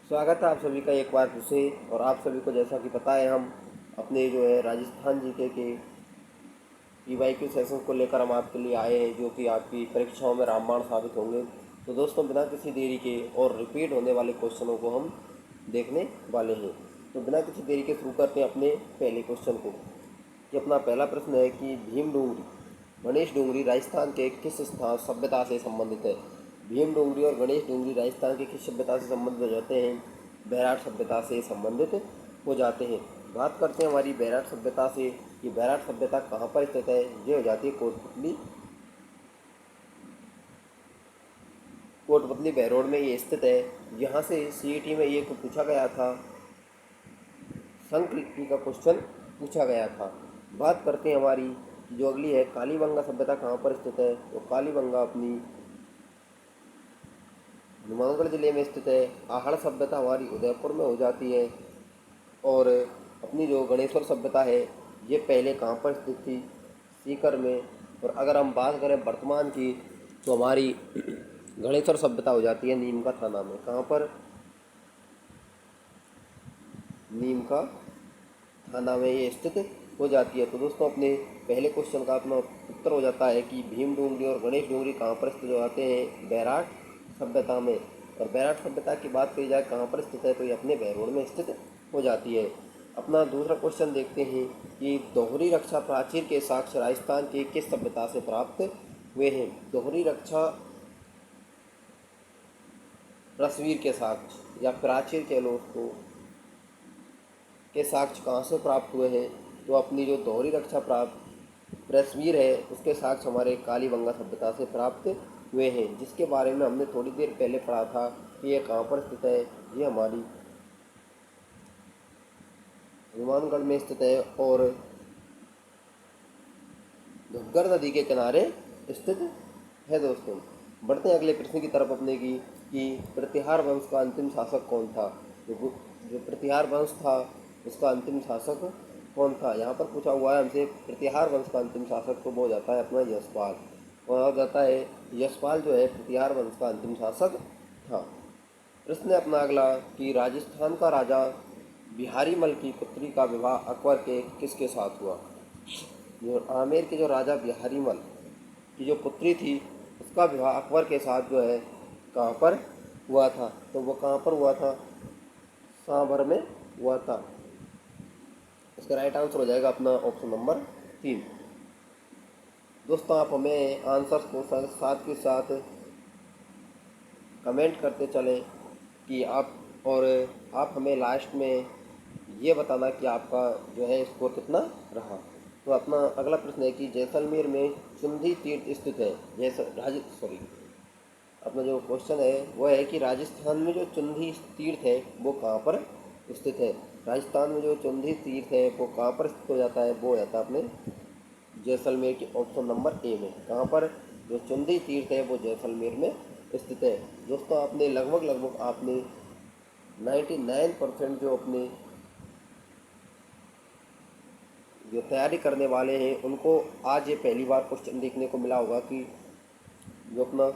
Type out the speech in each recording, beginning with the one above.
स्वागत है आप सभी का एक बार फिर से। और आप सभी को जैसा कि पता है, हम अपने जो है राजस्थान जीके के पीवाईक्यू सेशन को लेकर हम आपके लिए आए हैं, जो कि आपकी परीक्षाओं में रामबाण साबित होंगे। तो दोस्तों, बिना किसी देरी के और रिपीट होने वाले क्वेश्चनों को हम देखने वाले हैं। तो बिना किसी देरी के शुरू करते हैं अपने पहले क्वेश्चन को। कि अपना पहला प्रश्न है कि भीम डोंगरी गणेश डोंगरी राजस्थान के किस स्थान सभ्यता से संबंधित है। भीम डोंगरी और गणेश डोंगरी राजस्थान की किस सभ्यता से संबंधित हो जाते हैं? बैराट सभ्यता से संबंधित हो जाते हैं। बात करते हैं हमारी बैराट सभ्यता से कि बैराट सभ्यता कहाँ पर स्थित है। ये हो जाती है कोटपुतली बहरोड में ये स्थित है। यहाँ से सीईटी में ये पूछा गया था, संक्लिपि का क्वेश्चन पूछा गया था। बात करते हैं हमारी जो अगली है, कालीबंगा सभ्यता कहाँ पर स्थित है। तो कालीबंगा अपनी हनुमानगढ़ जिले में स्थित है। आहड़ सभ्यता हमारी उदयपुर में हो जाती है। और अपनी जो गणेश्वर सभ्यता है ये पहले कहाँ पर स्थित थी? सीकर में। और अगर हम बात करें वर्तमान की, तो हमारी गणेश्वर सभ्यता हो जाती है नीम का थाना में। कहाँ पर? नीम का थाना में ये स्थित हो जाती है। तो दोस्तों, अपने पहले क्वेश्चन का अपना उत्तर हो जाता है कि भीम डोंगरी और गणेश डोंगरी कहाँ पर स्थित हो जाते हैं? बैराट सभ्यता में। और बैराट सभ्यता की बात करी जाए कहाँ पर स्थित है, तो ये अपने बहरोड में स्थित हो जाती है। अपना दूसरा क्वेश्चन देखते हैं कि दोहरी रक्षा प्राचीर के साक्ष्य राजस्थान की किस सभ्यता से प्राप्त हुए हैं? दोहरी रक्षा प्रस्वीर के साक्ष्य या प्राचीर के लो उसको के साक्ष्य कहाँ से प्राप्त हुए हैं? तो अपनी जो दोहरी रक्षा प्राप्त प्रस्वीर है उसके साक्ष्य हमारे कालीबंगा सभ्यता से प्राप्त हुए हैं, जिसके बारे में हमने थोड़ी देर पहले पढ़ा था कि ये कहाँ पर स्थित है। ये हमारी हनुमानगढ़ में स्थित है और घग्गर नदी के किनारे स्थित है। दोस्तों, बढ़ते हैं अगले प्रश्न की तरफ अपने की कि प्रतिहार वंश का अंतिम शासक कौन था। जो प्रतिहार वंश था उसका अंतिम शासक कौन था? यहाँ पर पूछा हुआ है हमसे प्रतिहार वंश का अंतिम शासक, तो वो हो जाता है अपना यशपाल। और हो जाता है यशपाल जो है प्रतिहार वंश का अंतिम शासक था। प्रश्न है अपना अगला कि राजस्थान का राजा बिहारी मल की पुत्री का विवाह अकबर के किसके साथ हुआ? जो आमेर के जो राजा बिहारी मल की जो पुत्री थी उसका विवाह अकबर के साथ जो है कहाँ पर हुआ था? तो वो कहाँ पर हुआ था? सांभर में हुआ था। इसका राइट आंसर हो जाएगा अपना ऑप्शन नंबर 3। दोस्तों, आप हमें आंसर्स को साथ के साथ कमेंट करते चलें कि आप हमें लास्ट में ये बताना कि आपका जो है स्कोर कितना रहा। तो अपना अगला प्रश्न है कि जैसलमेर में चुंधी तीर्थ स्थित है। अपना जो क्वेश्चन है वो है कि राजस्थान में जो चुंधी तीर्थ है वो कहाँ पर स्थित है? राजस्थान में जो चुंधी तीर्थ है वो कहाँ पर स्थित हो जाता है? वो हो जाता है अपने जैसलमेर के ऑप्शन नंबर ए में। कहाँ पर? जो चुंदी तीर्थ है वो जैसलमेर में स्थित है। दोस्तों, आपने लगभग आपने 99% जो अपने जो तैयारी करने वाले हैं उनको आज ये पहली बार क्वेश्चन देखने को मिला होगा कि जो अपना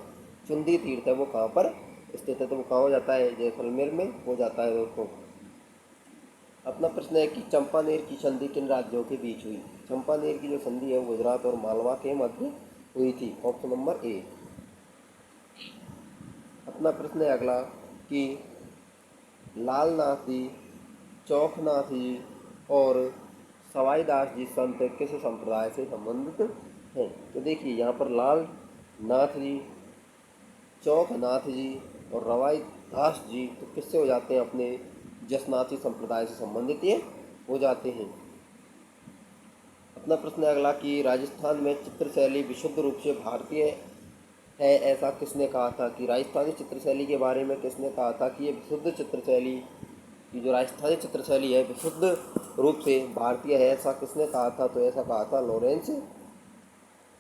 चुंदी तीर्थ है वो कहाँ पर स्थित है। तो वो कहाँ हो जाता है? जैसलमेर में हो जाता है। दोस्तों, अपना प्रश्न है कि चंपानेर की संधि किन राज्यों के बीच हुई? चंपानेर की जो संधि है वो गुजरात और मालवा के मध्य हुई थी। Option number A. अपना प्रश्न है अगला कि लालनाथ जी, चौखनाथ जी और सवाईदास जी संत किस संप्रदाय से संबंधित हैं? तो देखिए, यहाँ पर लाल नाथ जी, चौखनाथ जी और रवाई दास जी तो किससे हो जाते हैं? अपने जसनाथी संप्रदाय से संबंधित ये हो जाते हैं। अपना प्रश्न अगला कि राजस्थान में चित्रशैली विशुद्ध रूप से भारतीय है, ऐसा किसने कहा था? कि राजस्थानी चित्रशैली के बारे में किसने कहा था कि ये विशुद्ध चित्रशैली, कि जो राजस्थानी चित्रशैली है विशुद्ध रूप से भारतीय है, ऐसा किसने कहा था? तो ऐसा कहा था लॉरेंस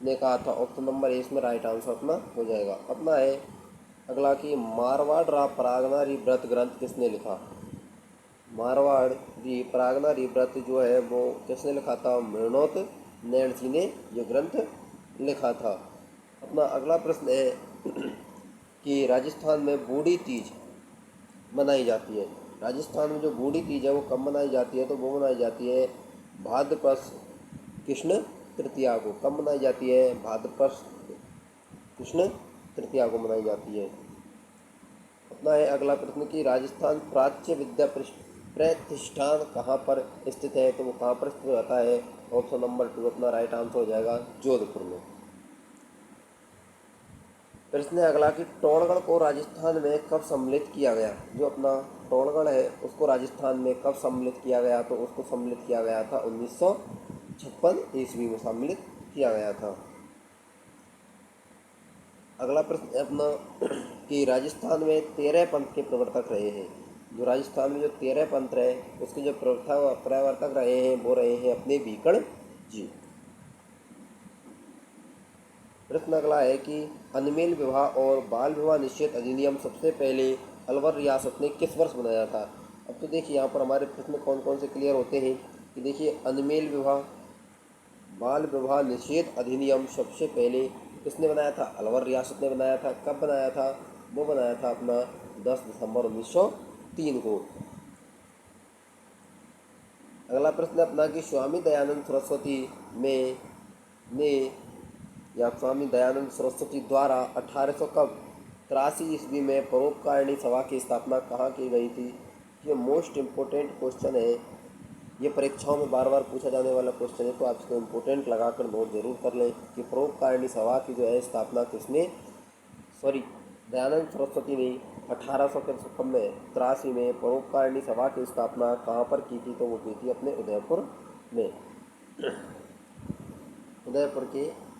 ने कहा था। ऑप्शन नंबर ए इसमें राइट आंसर अपना हो जाएगा। अपना है अगला कि मारवाड़ रा परागनारी व्रत ग्रंथ किसने लिखा? मारवाड़ री परागनारी व्रत जो है वो किसने लिखा था? मृणोत नैण जी ने ये ग्रंथ लिखा था। अपना अगला प्रश्न है कि राजस्थान में बूढ़ी तीज मनाई जाती है। राजस्थान में जो बूढ़ी तीज है वो कब मनाई जाती है, तो वो मनाई जाती है भाद्रपद कृष्ण तृतीया को। कब मनाई जाती है? भाद्रपद कृष्ण तृतीया को मनाई जाती है। अपना है अगला प्रश्न कि राजस्थान प्राच्य विद्या प्रतिष्ठान कहाँ पर स्थित है, तो वो कहाँ पर स्थित रहता है? ऑप्शन नंबर 2 अपना राइट आंसर हो जाएगा जोधपुर में। प्रश्न है अगला कि टोणगढ़ को राजस्थान में कब सम्मिलित किया गया? जो अपना टोणगढ़ है उसको राजस्थान में कब सम्मिलित किया गया? तो उसको सम्मिलित किया गया था 1956 ईस्वी में सम्मिलित किया गया था। अगला प्रश्न है अपना कि राजस्थान में 13 पंथ के प्रवर्तक रहे हैं। जो राजस्थान में जो 13 पंथ रहे उसके जो प्रवर्तक रहे हैं वो रहे हैं अपने बीकड़ जी। प्रश्न अगला है कि अनमेल विवाह और बाल विवाह निषेध अधिनियम सबसे पहले अलवर रियासत ने किस वर्ष बनाया था? अब तो देखिए यहाँ पर हमारे प्रश्न कौन कौन से क्लियर होते हैं कि देखिए अनमेल विवाह बाल विवाह निषेध अधिनियम सबसे पहले किसने बनाया था? अलवर रियासत ने बनाया था। कब बनाया था? वो बनाया था अपना 10 दिसंबर 1903 को। अगला प्रश्न अपना कि स्वामी दयानंद सरस्वती में ने या स्वामी दयानंद सरस्वती द्वारा 1800 कब 83 ईस्वी में परोपकारिणी सभा की स्थापना कहाँ की गई थी? ये मोस्ट इम्पोर्टेंट क्वेश्चन है, ये परीक्षाओं में बार बार पूछा जाने वाला क्वेश्चन है, तो आप इसको इम्पोर्टेंट लगाकर नोट जरूर कर लें कि परोपकारिणी सभा की जो है स्थापना किसने दयानंद सरस्वती ने 1800 के दशक में 83 में परोपकारिणी सभा की स्थापना कहाँ पर की थी? तो वो की थी अपने उदयपुर में। उदयपुर के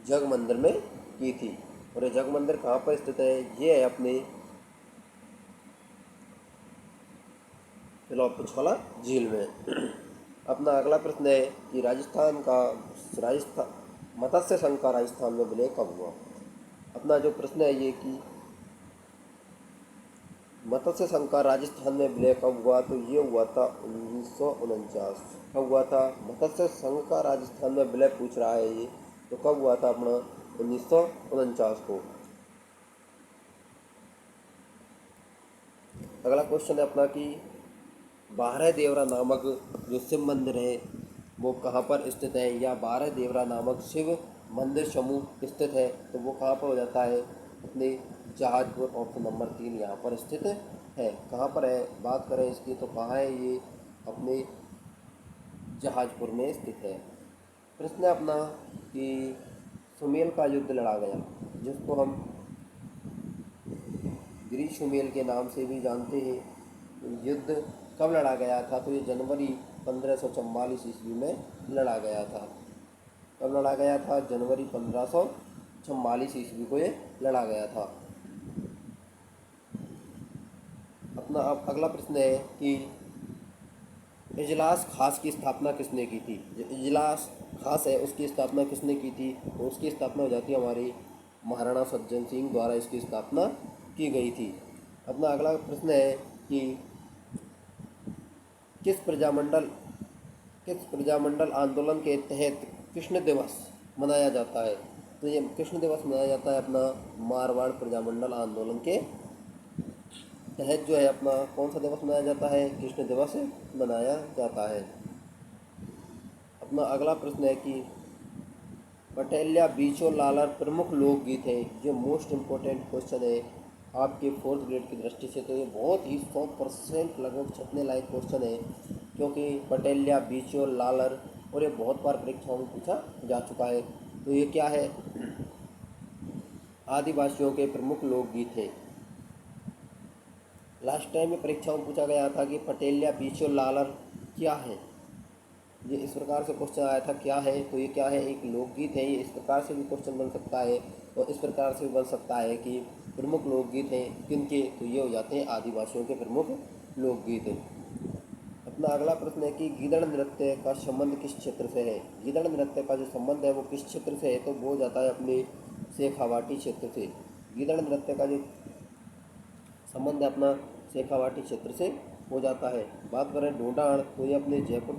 जग मंदिर में की थी। और ये जग मंदिर कहाँ पर स्थित है? ये है अपने पिछवाड़ा झील में। अपना अगला प्रश्न है कि राजस्थान मत्स्य संघ का राजस्थान में विलय कब हुआ? अपना जो प्रश्न है ये कि मत्स्य संघ का राजस्थान में विलय कब हुआ? तो ये हुआ था 1949। कब हुआ था? मत्स्य संघ का राजस्थान में विलय पूछ रहा है ये, तो कब हुआ था अपना? 1949 को। अगला क्वेश्चन है अपना कि बारह देवरा नामक जो शिव मंदिर है वो कहाँ पर स्थित है, या बारह देवरा नामक शिव मंदिर समूह स्थित है, तो वो कहाँ पर हो जाता है? अपने जहाजपुर। ऑप्शन नंबर 3 यहाँ पर स्थित है। कहाँ पर है बात करें इसकी, तो कहाँ है ये? अपने जहाजपुर में स्थित है। प्रश्न है अपना कि सुमेल का युद्ध लड़ा गया, जिसको हम ग्रीष्मेल के नाम से भी जानते हैं, युद्ध कब लड़ा गया था? तो ये जनवरी 1544 ईस्वी में लड़ा गया था। कब लड़ा गया था? जनवरी 1544 ईस्वी को ये लड़ा गया था। अपना अब अगला प्रश्न है कि इजलास खास की स्थापना किसने की थी? जो इजलास खास है उसकी स्थापना किसने की थी? तो उसकी स्थापना हो जाती है हमारी महाराणा सज्जन सिंह द्वारा इसकी स्थापना की गई थी। अपना अगला प्रश्न है कि किस प्रजामंडल आंदोलन के तहत कृष्ण दिवस मनाया जाता है? तो ये कृष्ण दिवस मनाया जाता है अपना मारवाड़ प्रजामंडल आंदोलन के तहत जो है अपना कौन सा दिवस मनाया जाता है? कृष्ण दिवस मनाया जाता है। अपना अगला प्रश्न है कि पटेलिया बीचो लालर प्रमुख लोकगीत है। जो मोस्ट इम्पोर्टेंट क्वेश्चन है आपके 4th ग्रेड की दृष्टि से, तो ये बहुत ही 100% लगभग छपने लायक क्वेश्चन है, क्योंकि पटेलिया बीचो लालर और ये बहुत बार परीक्षाओं में पूछा जा चुका है। तो ये क्या है? आदिवासियों के प्रमुख लोकगीत है। लास्ट टाइम में परीक्षाओं में पूछा गया था कि पटेलिया बीचो लालर क्या है, ये इस प्रकार से क्वेश्चन आया था क्या है, तो ये क्या है? एक लोकगीत है। ये इस प्रकार से भी क्वेश्चन बन सकता है और इस प्रकार से भी बन सकता है कि प्रमुख लोकगीत हैं किनके, तो ये हो जाते हैं आदिवासियों के प्रमुख लोकगीत हैं। अपना अगला प्रश्न है कि गीदड़ नृत्य का संबंध किस क्षेत्र से है? गीदड़ नृत्य का जो संबंध है वो किस क्षेत्र से है? तो वो हो जाता है अपने शेखावाटी क्षेत्र से। गीदड़ नृत्य का जो संबंध है अपना शेखावाटी क्षेत्र से हो जाता है। बात करें ढूंढाड़, तो ये अपने जयपुर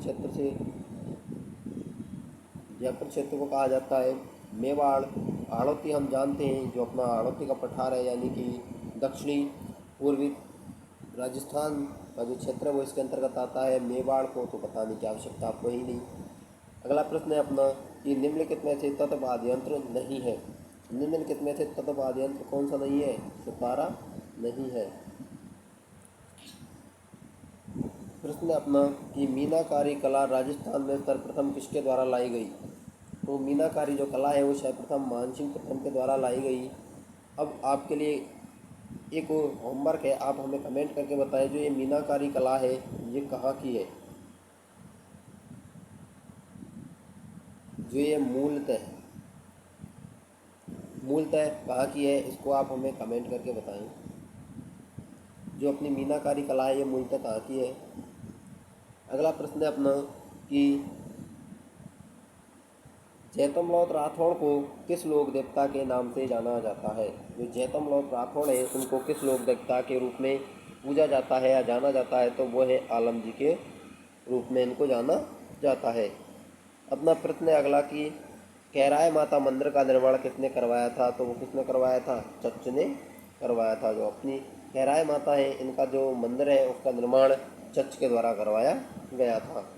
क्षेत्र को कहा जाता है। मेवाड़, हाड़ौती हम जानते हैं, जो अपना हाड़ौती का पठार है यानी कि दक्षिणी पूर्वी राजस्थान का जो क्षेत्र है वो इसके अंतर्गत आता है। मेवाड़ को तो बताने की आवश्यकता आपको ही नहीं। अगला प्रश्न है अपना कि निम्नलिखित में से तत्वाद्य यंत्र नहीं है। निम्नलिखित में से तत्वाद्य यंत्र कौन सा नहीं है? सितारा नहीं है। प्रश्न है अपना कि मीनाकारी कला राजस्थान में सर्वप्रथम किसके द्वारा लाई गई? तो मीनाकारी जो कला है वो सर्वप्रथम मानसिंह प्रथम के द्वारा लाई गई। अब आपके लिए एक होमवर्क है, आप हमें कमेंट करके बताएं जो ये मीनाकारी कला है ये कहाँ की है, जो ये मूलतः कहाँ की है, इसको आप हमें कमेंट करके बताएं। जो अपनी मीनाकारी कला है ये मूलतः कहाँ की है। अगला प्रश्न है अपना कि जैतमलौत राठौड़ को किस लोक देवता के नाम से जाना जाता है? जो जैतमलौत राठौड़ है उनको किस लोक देवता के रूप में पूजा जाता है या जाना जाता है? तो वो है आलम जी के रूप में इनको जाना जाता है। अपना प्रश्न है अगला कि कैराय माता मंदिर का निर्माण किसने करवाया था? तो वो किसने करवाया था? चच ने करवाया था। जो अपनी कैराय माता है इनका जो मंदिर है उसका निर्माण चच के द्वारा करवाया गया था।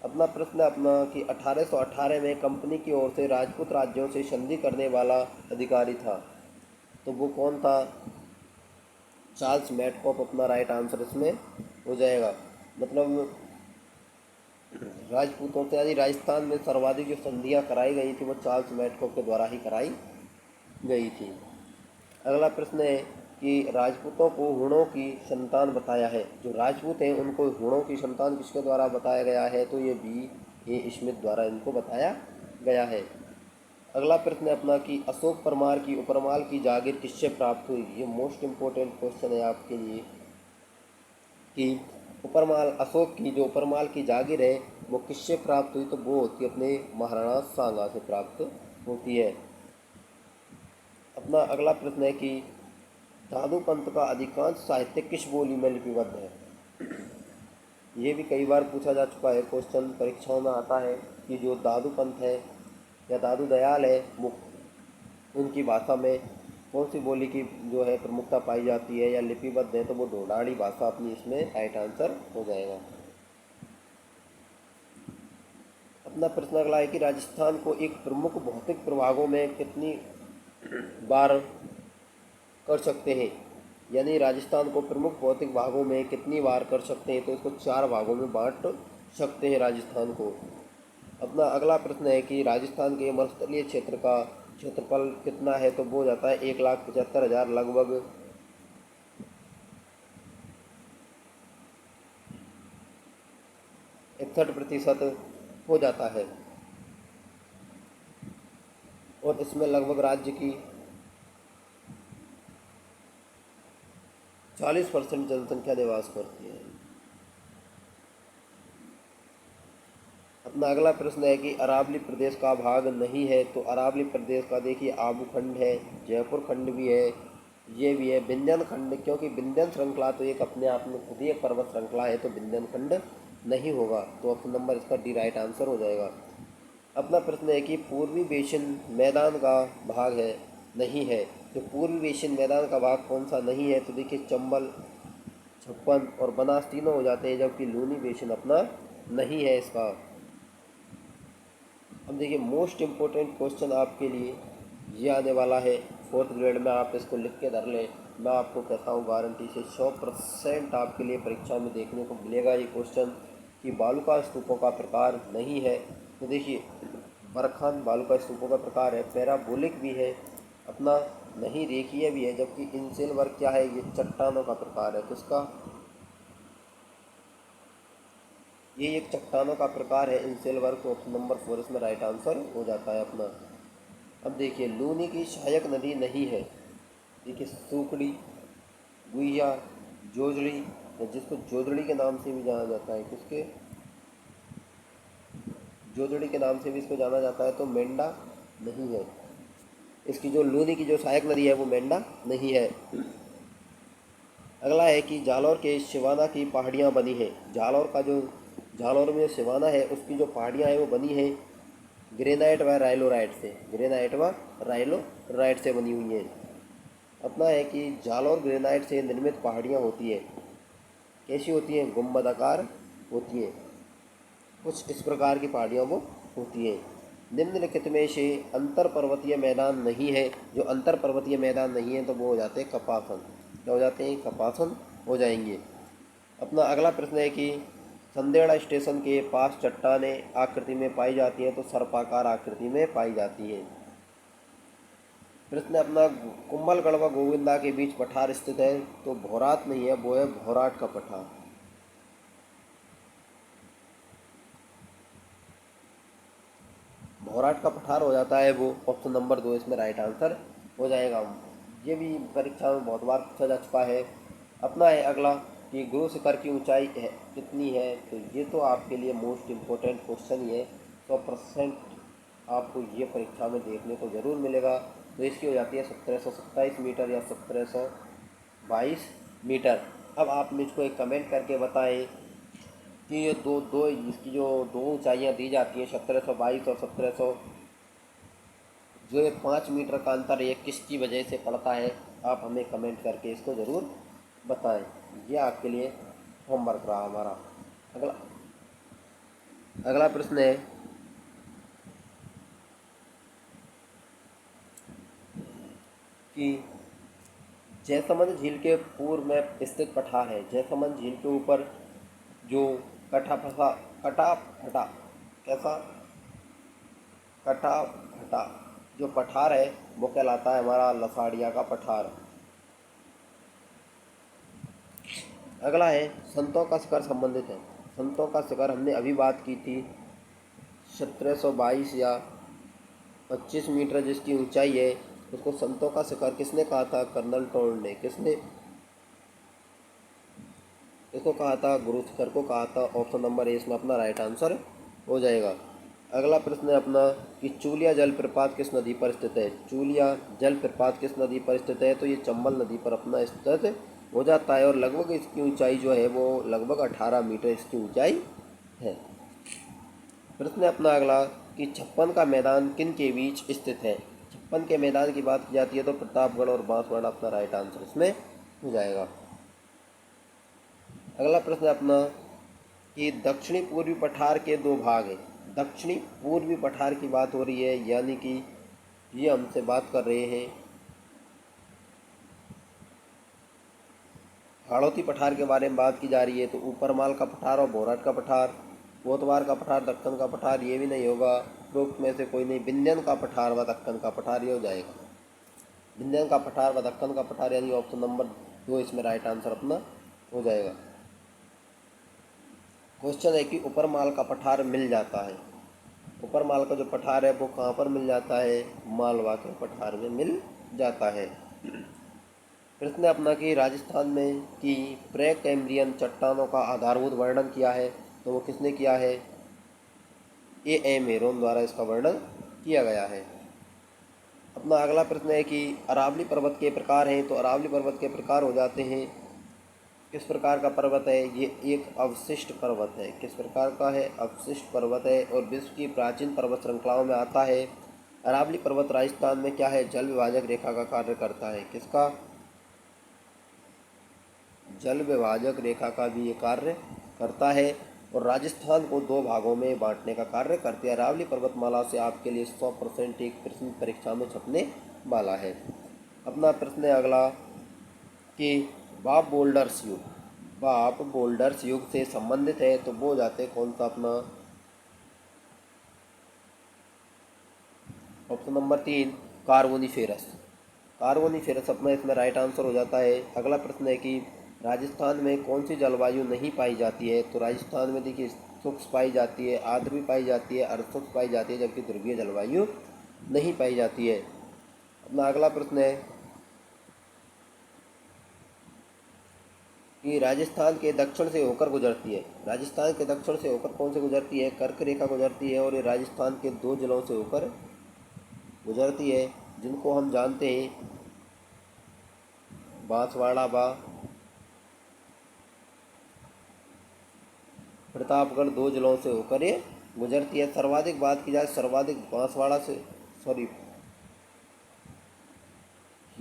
अपना प्रश्न अपना कि 1818 में कंपनी की ओर से राजपूत राज्यों से संधि करने वाला अधिकारी था, तो वो कौन था? चार्ल्स मैटकॉप अपना राइट आंसर इसमें हो जाएगा। मतलब राजपूतों से यानी राजस्थान में सर्वाधिक जो संधियाँ कराई गई थी वो चार्ल्स मैटकॉप के द्वारा ही कराई गई थी। अगला प्रश्न है कि राजपूतों को हुणों की संतान बताया है। जो राजपूत हैं उनको हुणों की संतान किसके द्वारा बताया गया है? तो ये B.A. स्मिथ द्वारा इनको बताया गया है। अगला प्रश्न है अपना कि अशोक परमार की उपरमाल की जागीर किससे प्राप्त हुई? ये मोस्ट इम्पोर्टेंट क्वेश्चन है आपके लिए कि उपरमाल अशोक की जो उपरमाल की जागीर है वो किससे प्राप्त हुई? तो वो होती है अपने महाराणा सांगा से प्राप्त होती है। अपना अगला प्रश्न है कि दादू पंत का अधिकांश साहित्य किस बोली में लिपिबद्ध है? ये भी कई बार पूछा जा चुका है, क्वेश्चन परीक्षाओं में आता है कि जो दादू पंत है या दादू दयाल है वो उनकी भाषा में कौन सी बोली की जो है प्रमुखता पाई जाती है या लिपिबद्ध है? तो वो ढोलाड़ी भाषा अपनी इसमें राइट आंसर हो जाएगा। अपना प्रश्न अगला है कि राजस्थान को एक प्रमुख भौतिक प्रभागों में कितनी बार कर सकते हैं? यानी राजस्थान को प्रमुख भौतिक भागों में कितनी बार कर सकते हैं? तो इसको 4 भागों में बांट सकते हैं राजस्थान को। अपना अगला प्रश्न है कि राजस्थान के मरुस्थलीय क्षेत्र का क्षेत्रफल कितना है? तो वो जाता है 1,75,000 लगभग 61% हो जाता है। और इसमें लगभग राज्य की 40% जनसंख्या निवास करती है। अपना अगला प्रश्न है कि अरावली प्रदेश का भाग नहीं है। तो अरावली प्रदेश का देखिए आबू खंड है, जयपुर खंड भी है, ये भी है, विंध्यन खंड, क्योंकि विंध्यन श्रृंखला तो एक अपने आप में खुद ही एक पर्वत श्रृंखला है तो विंध्यन खंड नहीं होगा। तो ऑप्शन नंबर इसका D राइट आंसर हो जाएगा। अपना प्रश्न है कि पूर्वी बेसिन मैदान का भाग है नहीं है। तो पूर्वी बेसिन मैदान का भाग कौन सा नहीं है? तो देखिए चंबल, छप्पन और बनास तीनों हो जाते हैं, जबकि लूनी बेसिन अपना नहीं है इसका। अब देखिए मोस्ट इम्पोर्टेंट क्वेश्चन आपके लिए ये आने वाला है 4th ग्रेड में, आप इसको लिख के धर लें। मैं आपको कहता हूँ गारंटी से 100% आपके लिए परीक्षा में देखने को मिलेगा ये क्वेश्चन कि बालुका स्तूपों का प्रकार नहीं है। तो देखिए बरखान बालुका स्तूपों का प्रकार है, पैराबोलिक भी है, अपना नहीं रेखीय भी है, जबकि इनसेल वर्क क्या है? ये चट्टानों का प्रकार है। किसका? ये एक चट्टानों का प्रकार है इनसेल वर्क। तो ऑप्शन नंबर 4 इसमें राइट आंसर हो जाता है अपना। अब देखिए लूनी की सहायक नदी नहीं है। देखिए सूकड़ी, गुइया, जोजड़ी, जिसको जोजड़ी के नाम से भी जाना जाता है, किसके? जोजड़ी के नाम से भी इसको जाना जाता है। तो मेंढा नहीं है इसकी, जो लूनी की जो सहायक नदी है वो मेंढा नहीं है। अगला है कि जालौर के सिवाना की पहाड़ियाँ बनी हैं। जालौर में सिवाना है उसकी जो पहाड़ियाँ हैं वो बनी हैं ग्रेनाइट व राइलोराइट से। ग्रेनाइट व राइलोराइट से बनी हुई हैं। अपना है कि जालौर ग्रेनाइट से निर्मित पहाड़ियाँ होती है, कैसी होती हैं? गुंबदाकार होती हैं। कुछ इस प्रकार की पहाड़ियाँ वो होती हैं। निम्नलिखित में से अंतर पर्वतीय मैदान नहीं है। जो अंतर पर्वतीय मैदान नहीं है तो वो हो जाते हैं कपासन। क्या हो जाते हैं? कपासन हो जाएंगे। अपना अगला प्रश्न है कि संदेड़ा स्टेशन के पास चट्टानें आकृति में पाई जाती हैं तो सर्पाकार आकृति में पाई जाती हैं। प्रश्न अपना कुंभलगढ़ व गोविंदा के बीच पठार स्थित है तो भौरात नहीं है, वो है भौराट का पठार। भौराट का पठार हो जाता है वो, ऑप्शन नंबर 2 इसमें राइट आंसर हो जाएगा। ये भी परीक्षा में बहुत बार पूछा जा चुका है। अपना है अगला कि गुरु शिखर की ऊंचाई है कितनी है, तो ये तो आपके लिए मोस्ट इम्पोर्टेंट क्वेश्चन ही है। 100% आपको ये परीक्षा में देखने को ज़रूर मिलेगा। तो इसकी हो जाती है 1727 मीटर या 1722 मीटर। अब आप मुझको एक कमेंट करके बताएं कि ये दो दो इसकी जो दो ऊंचाइयाँ दी जाती हैं 1722 और 1700, जो ये 5 मीटर का अंतर ये किसकी वजह से पड़ता है, आप हमें कमेंट करके इसको ज़रूर बताएं। ये आपके लिए होमवर्क रहा हमारा। अगला अगला प्रश्न है कि जयसमंद झील के पूर्व में स्थित पठार है। जयसमंद झील के ऊपर जो कटा फसा कटा फटा कैसा कटा फटा जो पठार है वो कहलाता है हमारा लसाड़िया का पठार। अगला है संतों का शिखर संबंधित है। संतों का शिखर हमने अभी बात की थी 1722 या 25 मीटर जिसकी ऊंचाई है, उसको संतों का शिखर किसने कहा था? कर्नल टोल्ड ने। किसने इसको कहा था? गुरु शिखर को कहा था। ऑप्शन नंबर ए इसमें अपना राइट आंसर हो जाएगा। अगला प्रश्न है अपना कि चूलिया जलप्रपात किस नदी पर स्थित है। चूलिया जलप्रपात किस नदी पर स्थित है, तो ये चंबल नदी पर अपना स्थित हो जाता है और लगभग इसकी ऊंचाई जो है वो लगभग 18 मीटर इसकी ऊंचाई है। प्रश्न है अपना अगला कि छप्पन का मैदान किन के बीच स्थित है। छप्पन के मैदान की बात की जाती है तो प्रतापगढ़ और बांसवाड़ा अपना राइट आंसर इसमें हो जाएगा। अगला प्रश्न है अपना कि दक्षिणी पूर्वी पठार के दो भाग हैं। दक्षिणी पूर्वी पठार की बात हो रही है, यानी कि ये हमसे बात कर रहे हैं हाड़ौती पठार के बारे में बात की जा रही है। तो ऊपरमाल का पठार और भौराट का पठार, कोतवार का पठार, दक्कन का पठार, ये भी नहीं होगा। उपरोक्त में से कोई नहीं, विंध्यन का पठार व दक्कन का पठार ये हो जाएगा। विंध्यन का पठार व दक्कन का पठार, यानी ऑप्शन नंबर 2 इसमें राइट आंसर अपना हो जाएगा। क्वेश्चन है कि ऊपरमाल का पठार मिल जाता है। ऊपरमाल का जो पठार है वो कहाँ पर मिल जाता है? मालवा के पठार में मिल जाता है। प्रश्न है अपना कि राजस्थान में की प्रे कैम्ब्रियन चट्टानों का आधारभूत वर्णन किया है, तो वो किसने किया है? ए मेरोन द्वारा इसका वर्णन किया गया है। अपना अगला प्रश्न है कि अरावली पर्वत के प्रकार हैं। तो अरावली पर्वत के प्रकार हो जाते हैं, किस प्रकार का पर्वत है? ये एक अवशिष्ट पर्वत है। किस प्रकार का है? अवशिष्ट पर्वत है और विश्व की प्राचीन पर्वत श्रृंखलाओं में आता है। अरावली पर्वत राजस्थान में क्या है? जल विभाजक रेखा का कार्य करता है। किसका? जल विभाजक रेखा का भी ये कार्य करता है और राजस्थान को दो भागों में बांटने का कार्य करती है। अरावली पर्वतमाला से आपके लिए 100% एक प्रश्न परीक्षा में छपने वाला है। अपना प्रश्न है अगला कि बाप बोल्डर्स युग, बाप बोल्डर्स युग से संबंधित है, तो वो जाते कौन सा? अपना ऑप्शन नंबर 3 कार्बोनिफेरस। कार्बोनिफेरस अपना इसमें राइट आंसर हो जाता है। अगला प्रश्न है कि राजस्थान में कौन सी जलवायु नहीं पाई जाती है। तो राजस्थान में देखिए शुष्क पाई जाती है, आर्द्र भी पाई जाती है, अर्धशुष्क पाई जाती है, जबकि ध्रुवीय जलवायु नहीं पाई जाती है। अपना अगला प्रश्न है कि राजस्थान के दक्षिण से होकर गुजरती है। राजस्थान के दक्षिण से होकर कौन से गुजरती है? कर्क रेखा गुजरती है और ये राजस्थान के दो जिलों से होकर गुजरती है, जिनको हम जानते हैं बांसवाड़ा व प्रतापगढ़, दो जिलों से होकर ये गुजरती है। सर्वाधिक बात की जाए, सर्वाधिक बांसवाड़ा से, सॉरी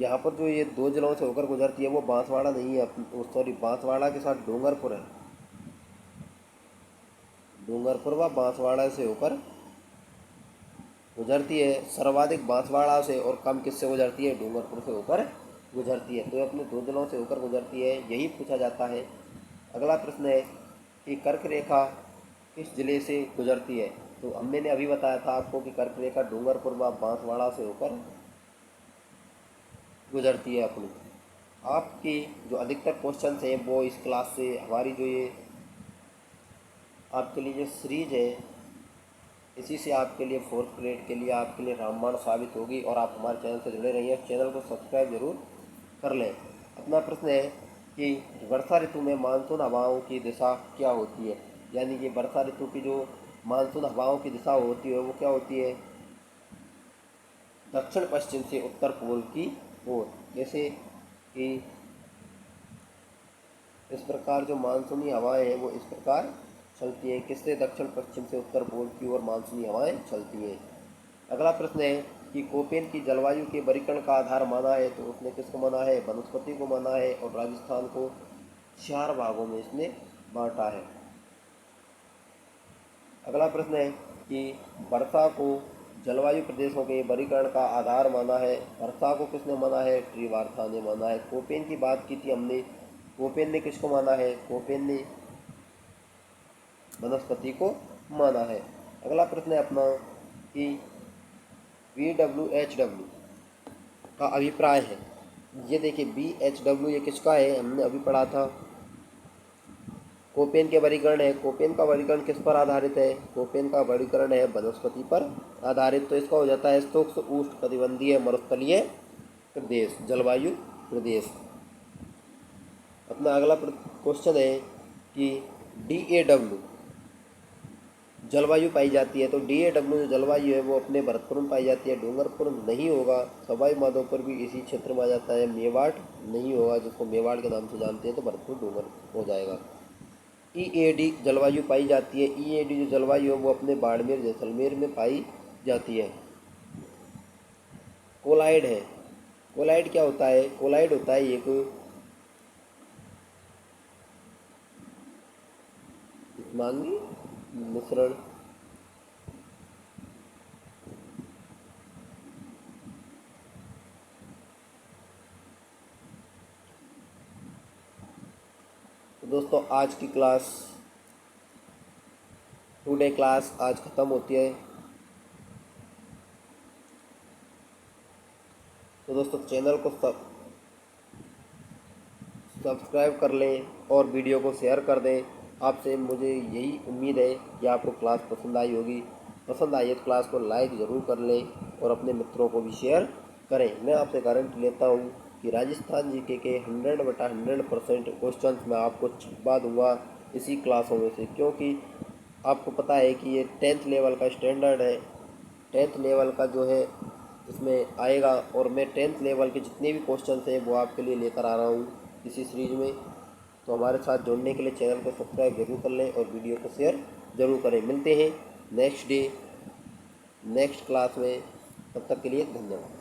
यहाँ पर जो ये दो जिलों से होकर गुजरती है वो बांसवाड़ा नहीं है, सॉरी, बांसवाड़ा के साथ डूंगरपुर है। डूंगरपुर व बांसवाड़ा से होकर गुजरती है। सर्वाधिक बांसवाड़ा से और कम किससे गुजरती है? डूंगरपुर से होकर गुजरती है। तो अपने दो जिलों से होकर गुजरती है, यही पूछा जाता है। अगला प्रश्न है कि कर्क रेखा किस जिले से गुजरती है? तो मैंने अभी बताया था आपको कि कर्क रेखा डूंगरपुर व बांसवाड़ा से होकर गुजरती है अपनी। आपकी जो अधिकतर क्वेश्चन हैं वो इस क्लास से, हमारी जो ये आपके लिए जो सीरीज है, इसी से आपके लिए फोर्थ ग्रेड के लिए आपके लिए रामबाण साबित होगी। और आप हमारे चैनल से जुड़े रहिए, चैनल को सब्सक्राइब जरूर कर लें। अपना प्रश्न है कि वर्षा ऋतु में मानसून हवाओं की दिशा क्या होती है? यानी कि वर्षा ऋतु की जो मानसून हवाओं की दिशा होती है वो क्या होती है? दक्षिण पश्चिम से उत्तर पूर्व की ओर। जैसे कि इस प्रकार जो मानसूनी हवाएं हैं वो इस प्रकार चलती हैं। किससे? दक्षिण पश्चिम से उत्तर पूर्व की ओर मानसूनी हवाएं चलती हैं। अगला प्रश्न है कि कोपेन की जलवायु के वर्गीकरण का आधार माना है, तो उसने किसको माना है? वनस्पति को माना है। और राजस्थान को 4 भागों में इसने बांटा है। अगला प्रश्न है कि वर्षा को जलवायु प्रदेशों के वर्गीकरण का आधार माना है। वर्षा को किसने माना है? ट्रीवार्था ने माना है। कोपेन की बात की थी हमने, कोपेन ने किसको माना है? कोपेन ने वनस्पति को माना है। अगला प्रश्न है अपना कि BWHW का अभिप्राय है। ये देखिए BHW ये किसका है? हमने अभी पढ़ा था, कोपेन के वर्गीकरण है। कोपेन का वर्गीकरण किस पर आधारित है? कोपेन का वर्गीकरण है वनस्पति पर आधारित। तो इसका हो जाता है शुष्क उष्णकटिबंधीय मरुस्थलीय प्रदेश, जलवायु प्रदेश। अपना अगला क्वेश्चन है कि DAW जलवायु पाई जाती है। तो DAW जो जलवायु है वो अपने भरतपुर में पाई जाती है। डूंगरपुर नहीं होगा, सवाई माधोपुर भी इसी क्षेत्र में आ जाता है। मेवाड़ नहीं होगा, जिसको मेवाड़ के नाम से जानते हैं, तो भरतपुर डूंगर हो जाएगा। EAD जलवायु पाई जाती है। EAD जो जलवायु है वो अपने बाड़मेर जैसलमेर में पाई जाती है। कोलाइड है। कोलाइड क्या होता है? कोलाइड होता है एक मांगी मिश्रण तो दोस्तों आज की क्लास, टुडे क्लास आज ख़त्म होती है। तो दोस्तों चैनल को सब्सक्राइब कर लें और वीडियो को शेयर कर दें। आपसे मुझे यही उम्मीद है कि आपको क्लास पसंद आई होगी। पसंद आई है तो क्लास को लाइक ज़रूर कर लें और अपने मित्रों को भी शेयर करें। मैं आपसे गारंटी लेता हूँ कि राजस्थान जीके के 100/100% क्वेश्चन मैं आपको छपवा दूँगा इसी क्लासों में से, क्योंकि आपको पता है कि ये 10th लेवल का स्टैंडर्ड है। 10th लेवल का जो है इसमें आएगा और मैं 10th लेवल के जितने भी क्वेश्चन हैं वो आपके लिए लेकर आ रहा हूँ इसी सीरीज में। तो हमारे साथ जुड़ने के लिए चैनल को सब्सक्राइब जरूर कर लें और वीडियो को शेयर जरूर करें। मिलते हैं नेक्स्ट डे नेक्स्ट क्लास में, तब तक के लिए धन्यवाद।